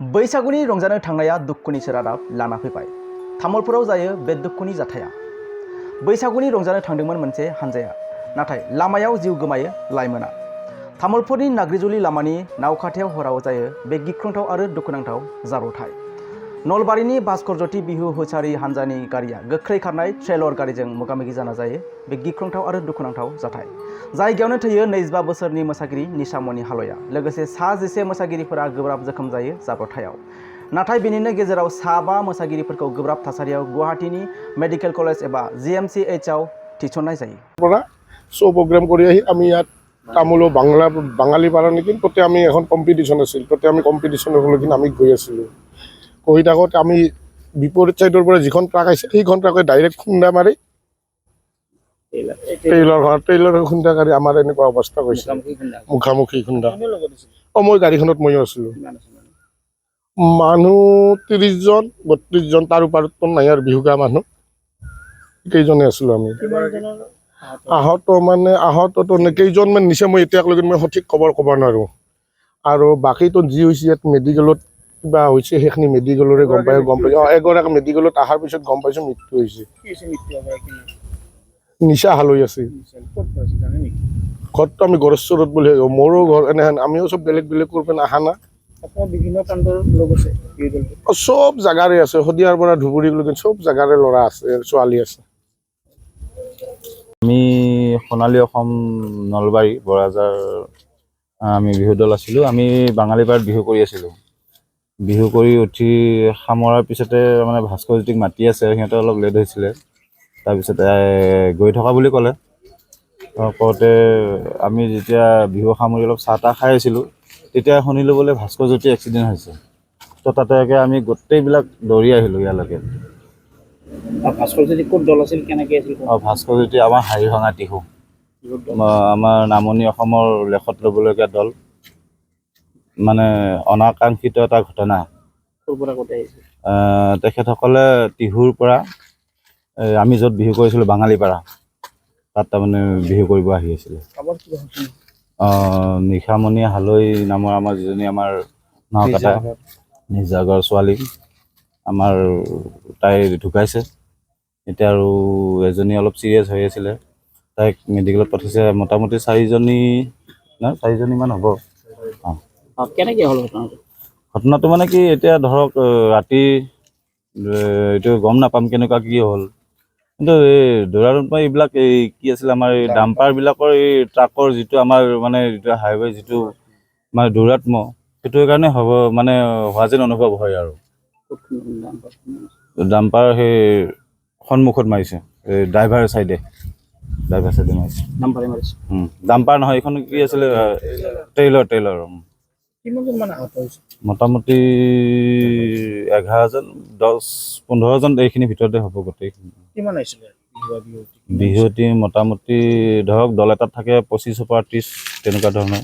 बैसागुनि रंजानो थांनाया दुखुनि सोराडाब लाना फैबाय। तामुलपुराव जायो बे दुखुनि जाथाया। बैसागुनि रंजानो थांदोंमोन मोनसे हानजाया, नाथाय लामायाव जिउ गोमायो लाइमोना। तामुलपुरनि नाग्रिजुलि लामानि नावखाथायाव हराव जायो बे गिख्रंथाव आरो दुखुनांथाव जाब्रबथाय। नलबारिनि भास्करज्योति बिहु होसारी हानजानि गारिया गोख्रै खारनाय ट्रेलर गारिजों मोगा-मोगि जाना जायो बे गिख्रंथाव आरो दुखुनांथाव जाथाय। जायगायावनो थैयो 25 बोसोरनि मोसागिरि निशामणि हालया। लोगोसे 11 मोसागिरिफोरा गोब्राब जोखोम जायो जाब्रबथायाव। नाथाय बेनिनो गेजेराव 5 मोसागिरिफोरखौ गोब्राब थासारियाव गुवाहाटीनि मेडिकेल कलेज एबा GMCHआव थिसननाय जायो। शो प्रोग्राम কৰি আহি আমি ইয়াত তামুলো বাঙালী পাৰা নেকি তাতে আমি এখন কম্পিটিশ্যন আছিল, তাতে আমি কম্পিটিশ্যনৰ লগিন আমি গৈ আছিলোঁ। গৈ থাকোঁতে আমি বিপৰীত চাইডৰ পৰা যিখন ট্ৰাক আহিছে সেইখন ট্ৰাকে ডাইৰেক্ট খুন্দা মাৰি ট্ৰেইলাৰ খুন্দা কৰি আমাৰ এনেকুৱা অৱস্থা হৈছে। মুখামুখি খুন্দা। মই গাড়ীখনত ময়ো আছিলোঁ। মানুহ 30 জন 32 জন, তাৰ ওপৰতো নাই আৰু বিহুগা মানুহ কেইজনে আছিলোঁ আমি। আহততো কেইজনমান নিছে মই এতিয়ালৈকে মই সঠিক খবৰ ক'ব নোৱাৰোঁ। আৰু বাকীতো যি হৈছে ইয়াত মেডিকেলত কিবা হৈছে সেইখিনি মেডিকেলৰে গম পাইছোঁ। এগৰাকী মেডিকেলত অহাৰ পিছত গম পাইছোঁ মৃত্যু হৈছে। নিশা হালৈ আছে। ঘৰটো আমি গড়েশ্বৰত বুলি মোৰো ঘৰ এনেহেন, আমিও চব বেলেগ বেলেগ কৰি পিনে অহা না। বিভিন্ন প্ৰান্তৰ লোক আছে, চব জাগাৰে আছে, শদিয়াৰ পৰা ধুবুৰীলৈকে চব জাগাৰে ল'ৰা আছে, ছোৱালী আছে। আমি সোণালী অসম নলবাৰী বৰাজাৰ আমি বিহু দল আছিলোঁ। আমি বাঙালীপাৰাত বিহু কৰি আছিলোঁ। বিহু কৰি উঠি সামৰাৰ পিছতে মানে ভাস্কৰজ্যোতিক মাতি আছে, সিহঁতে অলপ লেট হৈছিলে। তাৰপিছতে গৈ থকা বুলি ক'লে। কওঁতে আমি যেতিয়া বিহু সামৰি অলপ চাহ তাহ খাই আছিলোঁ, তেতিয়া শুনিলোঁ বোলে ভাস্কৰজ্যোতি এক্সিডেণ্ট হৈছে। তো তাতে আমি গোটেইবিলাক দৌৰি আহিলোঁ ইয়ালৈকে। ভাস্কৰজ্যোতি ক'ত দল আছিল, কেনেকৈ আছিল? ভাস্কৰজ্যোতি আমাৰ হাৰিভাঙা টিহু, আমাৰ নামনি অসমৰ লেখত ল'বলগীয়া দল। মানে অনাকাংক্ষিত এটা ঘটনা। তেখেতসকলে টিহুৰ পৰা আমি য'ত বিহু কৰিছিলোঁ বাঙালীপাৰা, তাত তাৰমানে বিহু কৰিব আহি আছিলে। নিশামণি হালৈ নামৰ আমাৰ যিজনী আমাৰ নাওকাটা নিজাগৰ ছোৱালী, আমাৰ তাই ঢুকাইছে। এতিয়া আৰু এজনী অলপ চিৰিয়াছ হৈ আছিলে, তাইক মেডিকেলত পঠিয়াইছে। মোটামুটি 4জনীমান হ'ব। কেনেকৈ হ'ল ঘটনাটো? ঘটনাটো মানে কি, এতিয়া ধৰক ৰাতি এইটো গম নাপাম কেনেকুৱা কি হ'ল, কিন্তু এই দৌৰাৰুণ এইবিলাক এই কি আছিলে আমাৰ এই ডাম্পাৰবিলাকৰ এই ট্ৰাকৰ যিটো আমাৰ মানে হাইৱে যিটো মানে দৌৰাত্ম, সেইটো কাৰণে হ'ব মানে হোৱা যেন অনুভৱ হয়। আৰু ডাম্পাৰ সেই সন্মুখত মাৰিছে, এই ড্ৰাইভাৰ চাইডে মাৰিছে। ডাম্পাৰ নহয়, এইখন কি আছিলে ট্ৰেইলাৰ। মোটামুটি 11জন 10-15জন এইখিনিৰ ভিতৰতে হ'ব গোটেইখিনি। বিহুৱতী মোটামুটি ধৰক দল এটাত থাকে 25-30 তেনেকুৱা ধৰণৰ।